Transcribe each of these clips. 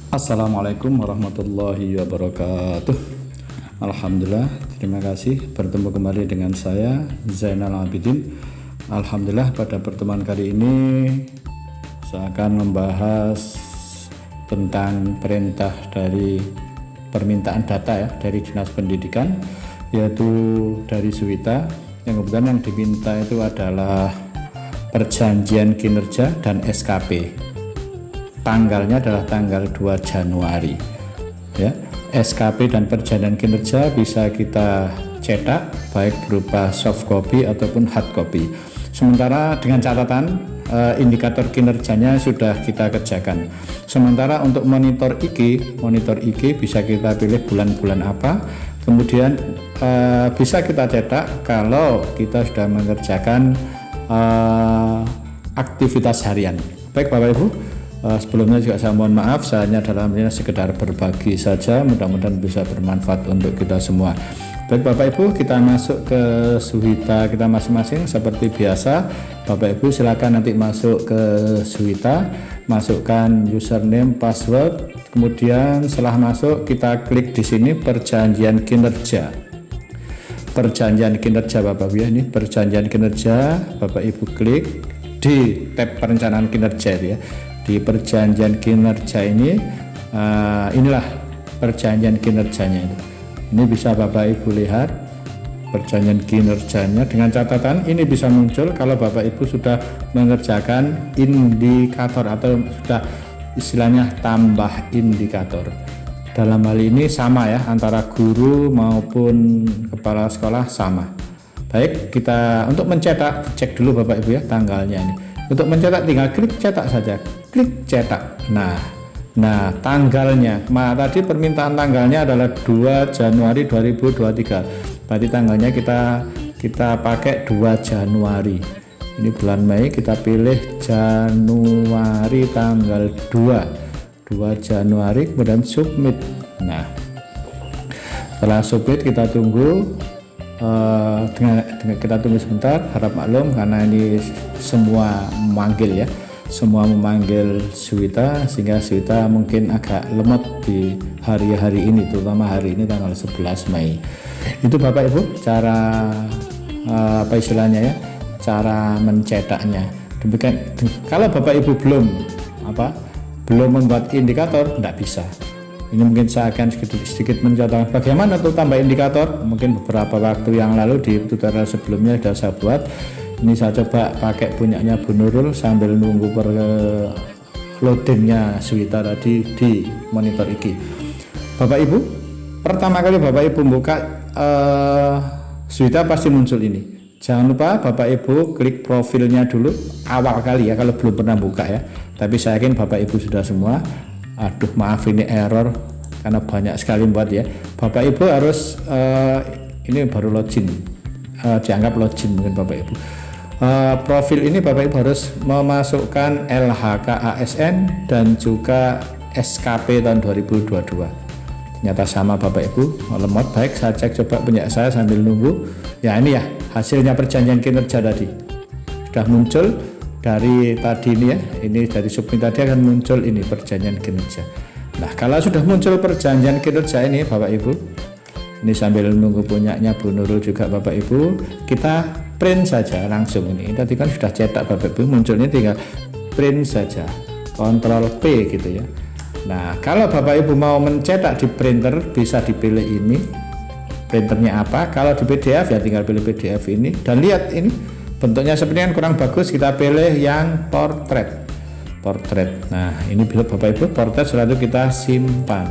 Assalamualaikum warahmatullahi wabarakatuh. Alhamdulillah, terima kasih bertemu kembali dengan saya Zainal Abidin. Alhamdulillah, pada pertemuan kali ini saya akan membahas tentang perintah dari permintaan data dari Dinas Pendidikan, yaitu dari Suwita. Yang kemudian yang diminta itu adalah perjanjian kinerja dan SKP. Tanggalnya adalah tanggal 2 Januari ya. SKP dan perjanjian kinerja bisa kita cetak baik berupa soft copy ataupun hard copy. Sementara dengan catatan indikator kinerjanya sudah kita kerjakan. Sementara untuk monitor IG bisa kita pilih bulan-bulan apa, kemudian bisa kita cetak kalau kita sudah mengerjakan aktivitas harian. Baik Bapak Ibu, sebelumnya juga saya mohon maaf, saya hanya dalam ini sekedar berbagi saja, mudah-mudahan bisa bermanfaat untuk kita semua. Baik Bapak Ibu, kita masuk ke Suwita kita masing-masing. Seperti biasa, Bapak Ibu silakan nanti masuk ke Suwita, masukkan username, password, kemudian setelah masuk kita klik di sini perjanjian kinerja. Perjanjian kinerja Bapak Ibu ya, ini perjanjian kinerja, Bapak Ibu klik di tab perencanaan kinerja ya. Di perjanjian kinerja ini, inilah perjanjian kinerjanya itu. Ini bisa Bapak Ibu lihat perjanjian kinerjanya, dengan catatan ini bisa muncul kalau Bapak Ibu sudah mengerjakan indikator atau sudah istilahnya tambah indikator. Dalam hal ini sama ya, antara guru maupun kepala sekolah sama. Baik, kita untuk mencetak cek dulu Bapak Ibu ya tanggalnya ini. Untuk mencetak tinggal klik cetak saja, klik cetak. Nah tanggalnya, tadi permintaan tanggalnya adalah 2 Januari 2023. Berarti tanggalnya kita pakai 2 Januari. Ini bulan Mei, kita pilih Januari tanggal 2 Januari, kemudian submit. Nah setelah submit kita tunggu. Kita tunggu sebentar, harap maklum karena ini semua memanggil Suwita, sehingga Suwita mungkin agak lemot di hari-hari ini, terutama hari ini tanggal 11 Mei. Itu Bapak Ibu cara apa istilahnya ya, cara mencetaknya. Demikian, kalau Bapak Ibu belum membuat indikator, tidak bisa. Ini mungkin saya akan sedikit mencontohkan bagaimana tuh tambah indikator. Mungkin beberapa waktu yang lalu di tutorial sebelumnya sudah saya buat. Ini saya coba pakai punyanya Bu Nurul sambil nunggu loadingnya Suwita tadi di monitor IG. Bapak Ibu, pertama kali Bapak Ibu buka Suwita pasti muncul ini. Jangan lupa Bapak Ibu klik profilnya dulu awal kali ya, kalau belum pernah buka ya. Tapi saya yakin Bapak Ibu sudah semua. Aduh maaf ini error karena banyak sekali buat ya. Bapak Ibu harus ini baru login, dianggap login mungkin Bapak Ibu. Profil ini Bapak Ibu harus memasukkan LHK ASN dan juga SKP tahun 2022. Ternyata sama Bapak Ibu, lemot. Baik, saya cek coba punya saya sambil nunggu. Ya ini ya hasilnya perjanjian kinerja tadi sudah muncul. Dari tadi ini ya, ini dari submit tadi akan muncul ini perjanjian kinerja. Nah kalau sudah muncul perjanjian kinerja ini Bapak Ibu, ini sambil nunggu punyanya Bu Nurul juga Bapak Ibu, kita print saja langsung. Ini tadi kan sudah cetak Bapak Ibu, munculnya tinggal print saja, Ctrl P gitu ya. Nah kalau Bapak Ibu mau mencetak di printer bisa dipilih ini printernya apa. Kalau di PDF ya tinggal pilih PDF ini, dan lihat ini bentuknya sepertinya kurang bagus, kita pilih yang portrait. Nah ini Bapak Ibu portrait, setelah itu kita simpan.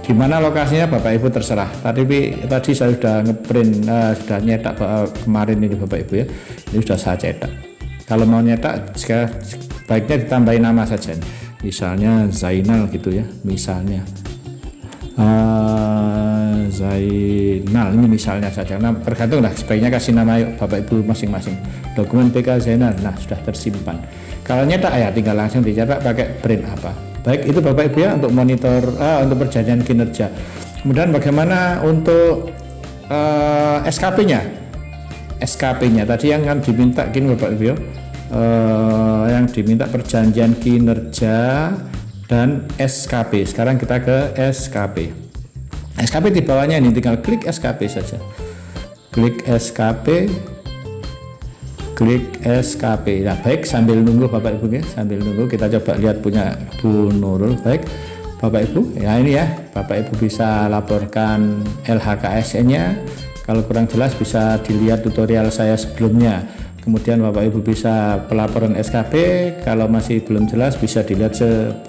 Di mana lokasinya Bapak Ibu terserah. Tadi saya sudah ngeprint, sudah nyetak kemarin ini Bapak Ibu ya. Ini sudah saya cetak. Kalau mau nyetak baiknya ditambahin nama saja. Misalnya Zainal gitu ya, misalnya Zainal ini misalnya saja. Nah, tergantung lah, sebaiknya kasih nama Bapak Ibu masing-masing. Dokumen PK Zainal, nah sudah tersimpan. Kalau nyetak ya tinggal langsung dicetak pakai print apa. Baik, itu Bapak Ibu ya untuk monitor untuk perjanjian kinerja. Kemudian bagaimana untuk SKP-nya? SKP-nya tadi yang kan diminta gini Bapak Ibu ya. yang diminta perjanjian kinerja dan SKP. Sekarang kita ke SKP. SKP di bawahnya ini tinggal klik SKP saja. Klik SKP. Klik SKP. Nah, baik, sambil nunggu Bapak Ibu ya, sambil nunggu kita coba lihat punya Bu Nurul. Baik Bapak Ibu, ya ini ya, Bapak Ibu bisa laporkan LHKSN-nya. Kalau kurang jelas bisa dilihat tutorial saya sebelumnya. Kemudian Bapak Ibu bisa pelaporan SKP, kalau masih belum jelas bisa dilihat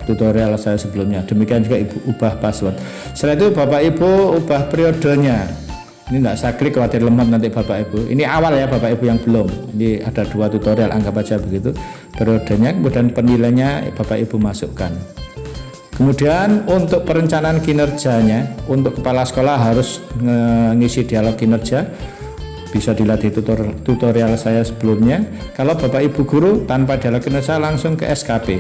tutorial saya sebelumnya. Demikian juga Ibu ubah password. Setelah itu Bapak Ibu ubah periodenya. Ini enggak saya klik khawatir lemot nanti Bapak Ibu. Ini awal ya Bapak Ibu yang belum. Ini ada 2 tutorial, anggap aja begitu. Periodenya, kemudian penilaiannya Bapak Ibu masukkan. Kemudian untuk perencanaan kinerjanya, untuk kepala sekolah harus mengisi dialog kinerja. Bisa dilihat di tutorial saya sebelumnya. Kalau Bapak Ibu guru tanpa dialog kinerja langsung ke SKP.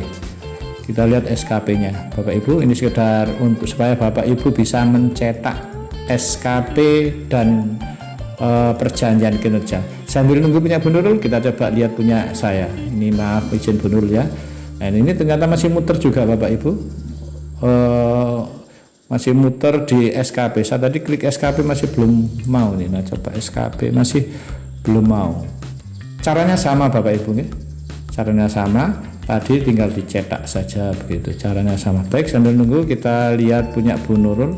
Kita lihat SKP-nya Bapak Ibu. Ini sekedar untuk supaya Bapak Ibu bisa mencetak SKP dan perjanjian kinerja. Sambil nunggu punya Bu Nurul, kita coba lihat punya saya. Ini maaf izin Bu Nurul ya. Nah, ini ternyata masih muter juga Bapak Ibu. Masih muter di SKP. Saya tadi klik SKP masih belum mau nih. Nah, coba SKP masih belum mau. Caranya sama Bapak Ibu nih. Caranya sama. Tadi tinggal dicetak saja begitu. Caranya sama. Baik, sambil nunggu kita lihat punya Bu Nurul.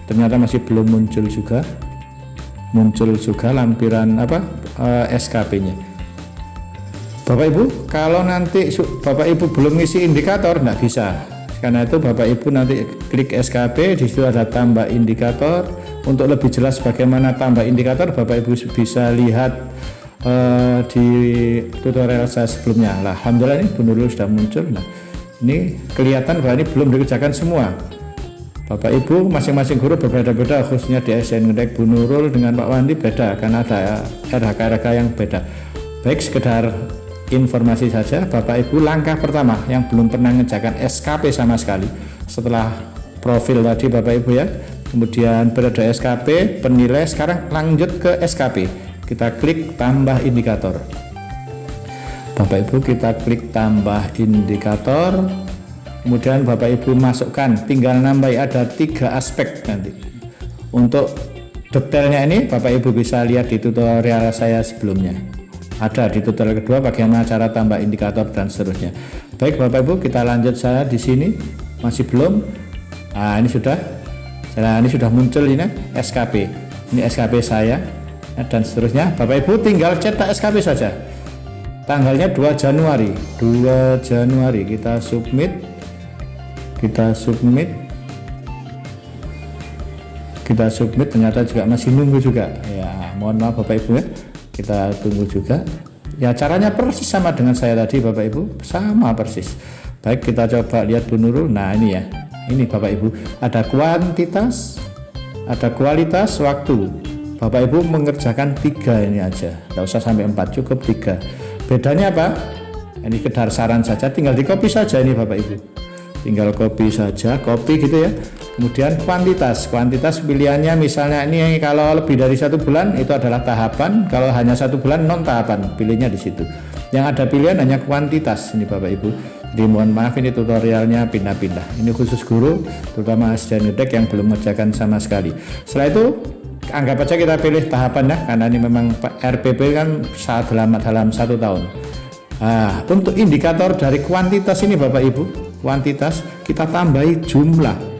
Ternyata masih belum muncul juga lampiran SKP-nya. Bapak Ibu, kalau nanti Bapak Ibu belum ngisi indikator nggak bisa. Karena itu Bapak Ibu nanti klik SKP, di situ ada tambah indikator. Untuk lebih jelas bagaimana tambah indikator, Bapak Ibu bisa lihat di tutorial saya sebelumnya. Lah, alhamdulillah ini Bu Nurul sudah muncul. Nah, ini kelihatan bahwa ini belum dikerjakan semua. Bapak Ibu masing-masing guru berbeda-beda, khususnya di SN Ngedek Bu Nurul dengan Pak Wandi beda karena ada RHK yang beda. Baik, sekedar informasi saja Bapak Ibu. Langkah pertama yang belum pernah mengerjakan SKP sama sekali, setelah profil tadi Bapak Ibu ya, kemudian periode SKP, penilai, sekarang lanjut ke SKP. Kita klik tambah indikator. Bapak Ibu kita klik tambah indikator. Kemudian Bapak Ibu masukkan, tinggal nambah, ada 3 aspek nanti. Untuk detailnya ini Bapak Ibu bisa lihat di tutorial saya sebelumnya. Ada di tutorial kedua bagaimana cara tambah indikator dan seterusnya. Baik Bapak Ibu, kita lanjut. Saya di sini masih belum. Nah, ini sudah. Nah, ini sudah muncul ini SKP. Ini SKP saya dan seterusnya. Bapak Ibu tinggal cetak SKP saja. Tanggalnya 2 Januari. 2 Januari kita submit. Kita submit, ternyata juga masih nunggu juga ya, mohon maaf Bapak Ibu ya, kita tunggu juga ya. Caranya persis sama dengan saya tadi Bapak Ibu, sama persis. Baik, kita coba lihat Bu Nurul. Nah, ini ya, ini Bapak Ibu ada kuantitas, ada kualitas, waktu. Bapak Ibu mengerjakan 3 ini aja, nggak usah sampai 4, cukup 3. Bedanya apa? Ini sekedar saran saja, tinggal di copy saja ini Bapak Ibu. Tinggal copy saja, copy gitu ya. Kemudian kuantitas pilihannya misalnya ini kalau lebih dari 1 bulan itu adalah tahapan, kalau hanya 1 bulan non tahapan, pilihnya di situ. Yang ada pilihan hanya kuantitas ini Bapak Ibu. Jadi mohon maaf ini tutorialnya pindah-pindah. Ini khusus guru, terutama SDN Ngedek yang belum mengerjakan sama sekali. Setelah itu anggap aja kita pilih tahapan ya, karena ini memang RPP kan dalam 1 tahun. Nah, untuk indikator dari kuantitas ini Bapak Ibu, kuantitas kita tambahi jumlah.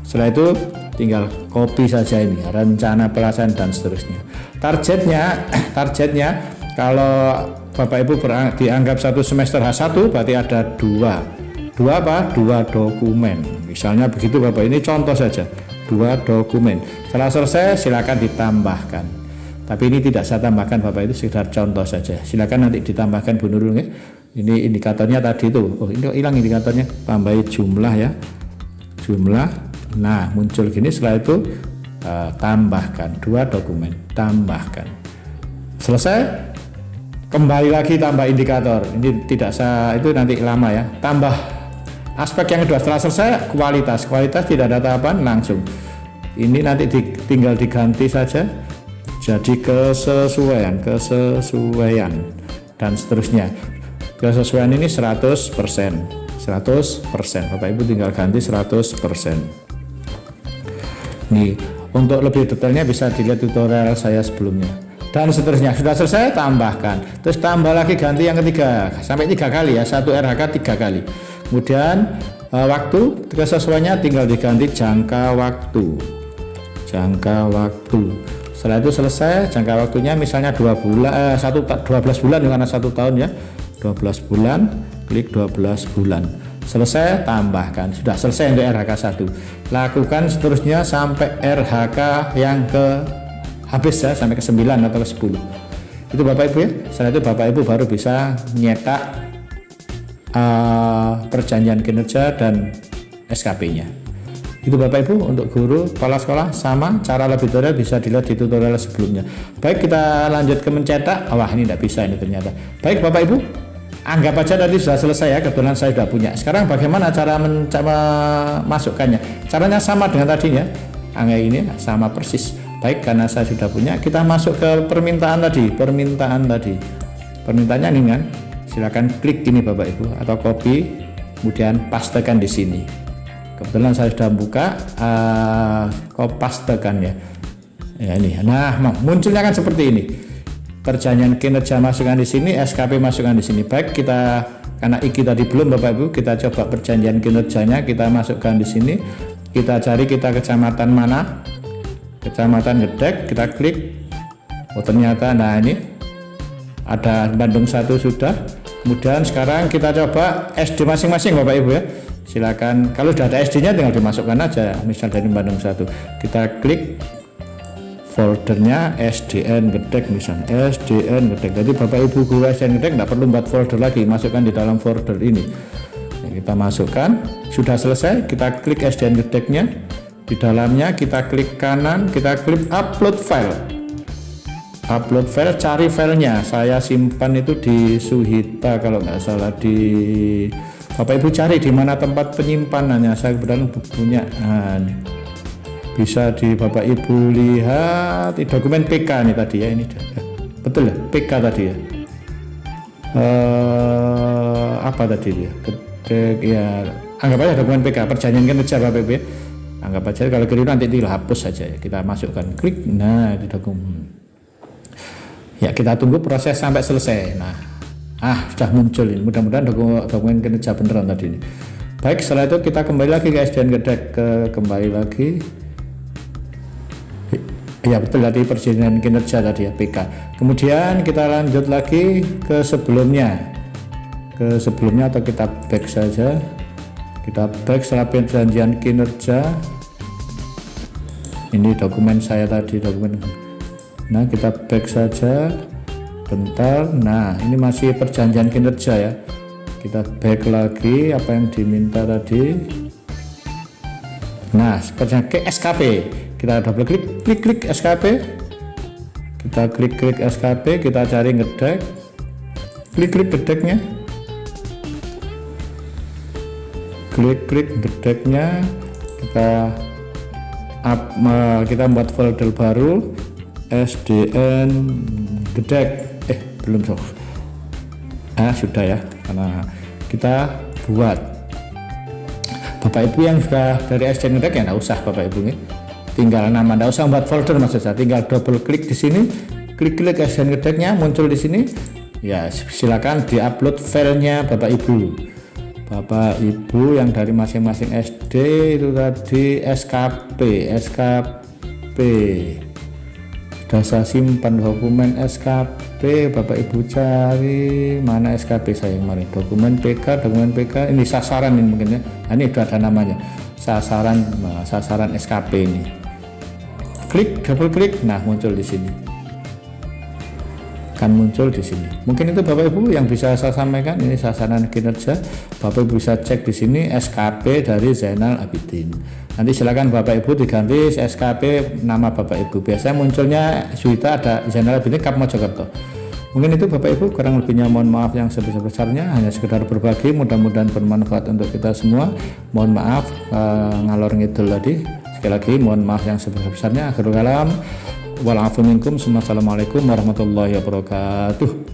Setelah itu tinggal copy saja ini rencana pelaksanaan dan seterusnya. Targetnya kalau Bapak Ibu dianggap 1 semester H1 berarti ada 2 dokumen. Misalnya begitu Bapak, ini contoh saja, 2 dokumen. Setelah selesai silakan ditambahkan. Tapi ini tidak saya tambahkan Bapak, itu sekedar contoh saja. Silakan nanti ditambahkan Bu Nurul ya. Ini indikatornya tadi itu. Oh, ini hilang indikatornya. Tambahi jumlah ya. Jumlah. Nah, muncul gini. Setelah itu tambahkan 2 dokumen. Tambahkan. Selesai. Kembali lagi tambah indikator. Ini tidak saya, itu nanti lama ya. Tambah aspek yang kedua. Setelah selesai kualitas tidak ada tahapan, langsung. Ini nanti tinggal diganti saja. Jadi kesesuaian dan seterusnya. Kesesuaian ini 100%. Bapak Ibu tinggal ganti 100%. Nih, untuk lebih detailnya bisa dilihat tutorial saya sebelumnya. Dan seterusnya, sudah selesai tambahkan, terus tambah lagi ganti yang ketiga sampai 3 kali ya, 1 RHK 3 kali. Kemudian waktu kesesuaiannya tinggal diganti jangka waktu. Setelah itu selesai jangka waktunya, misalnya 12 bulan karena 1 tahun ya, 12 bulan, klik 12 bulan. Selesai, tambahkan. Sudah selesai untuk RHK 1. Lakukan seterusnya sampai RHK yang ke habis ya, sampai ke 9 atau ke 10. Itu Bapak Ibu ya. Setelah itu Bapak Ibu baru bisa nyetak perjanjian kinerja dan SKP-nya. Itu Bapak Ibu untuk guru kepala sekolah, sama cara lebih detail bisa dilihat di tutorial sebelumnya. Baik, kita lanjut ke mencetak. Wah, ini tidak bisa ini ternyata. Baik Bapak Ibu, anggap aja tadi sudah selesai ya, kebetulan saya sudah punya. Sekarang bagaimana cara masukkannya? Caranya sama dengan tadinya. Angka ini sama persis. Baik, karena saya sudah punya, kita masuk ke permintaan tadi. Permintaannya ini kan, silakan klik ini Bapak Ibu, atau copy, kemudian pastekan di sini. Kebetulan saya sudah buka, pastekan ya. Ya ini. Nah, munculnya kan seperti ini. Perjanjian kinerja masukkan di sini, SKP masukkan di sini. Baik, kita karena iki tadi belum Bapak Ibu, kita coba perjanjian kinerjanya, kita masukkan di sini. Kita cari kita kecamatan mana? Kecamatan Gedek, kita klik. Oh ternyata, nah ini ada Bandung 1 sudah. Kemudian sekarang kita coba SD masing-masing Bapak Ibu ya. Silakan, kalau sudah ada SD-nya tinggal dimasukkan aja, misal dari Bandung 1. Kita klik foldernya SDN Gedek, misalnya SDN Gedek. Jadi Bapak Ibu guru SDN Gedek tidak perlu buat folder lagi, masukkan di dalam folder ini. Kita masukkan, sudah selesai, kita klik SDN Gedeknya. Di dalamnya kita klik kanan, kita klik upload file, cari filenya. Saya simpan itu di Suhita kalau nggak salah. Di Bapak Ibu cari di mana tempat penyimpanannya, saya kebetulan punya. Nah, bisa di Bapak Ibu lihat di dokumen PK nih tadi ya, ini betul ya, PK tadi ya. Apa tadi dia? Ya, anggap aja dokumen PK, perjanjian kinerja Bapak Ibu ya. Anggap aja, kalau keliru nanti dihapus saja ya. Kita masukkan, klik, nah di dokumen. Ya, kita tunggu proses sampai selesai. Nah, sudah muncul ini. Mudah-mudahan dokumen kinerja beneran tadi ini. Baik, setelah itu kita kembali lagi ke SDN Gedek, kembali lagi. Ya betul, tadi perjanjian kinerja tadi ya, PK. Kemudian kita lanjut lagi ke sebelumnya. Atau kita back saja. Kita back setelah perjanjian kinerja. Ini dokumen saya tadi, dokumen. Nah, kita back saja. Bentar. Nah, ini masih perjanjian kinerja ya. Kita back lagi, apa yang diminta tadi. Nah, perjanjian ke SKP. Kita double klik SKP. Kita klik SKP, kita cari Gedek. Klik Gedeknya. Klik Gedeknya, kita buat folder baru SDN Gedek. Belum sudah ya, karena kita buat. Bapak Ibu yang sudah dari SDN Gedek ya nggak usah Bapak Ibu nih, tinggal nama, nggak usah buat folder maksud saya, tinggal double klik di sini, klik SDN Gedeknya, muncul di sini ya, silakan diupload filenya Bapak Ibu yang dari masing-masing SD itu tadi. SKP sudah saya simpan dokumen SKP. Bapak Ibu cari mana SKP saya kemarin, dokumen PK ini sasaran ini mungkin ya. Nah, ini sudah ada namanya, sasaran SKP ini. Klik, double klik, nah muncul di sini. Mungkin itu Bapak Ibu yang bisa saya sampaikan. Ini sasaran kinerja. Bapak Ibu bisa cek di sini SKP dari Zainal Abidin. Nanti silakan Bapak Ibu diganti SKP nama Bapak Ibu. Biasanya munculnya Suhita ada Zainal Abidin Kap Mojokerto. Mungkin itu Bapak Ibu, kurang lebihnya mohon maaf yang sebesar-besarnya. Hanya sekedar berbagi, mudah-mudahan bermanfaat untuk kita semua. Mohon maaf ngalor ngidul tadi. Sekali lagi mohon maaf yang sebesar-besarnya. Akhirul kalam. wal afu minkum. Assalamualaikum warahmatullahi wabarakatuh.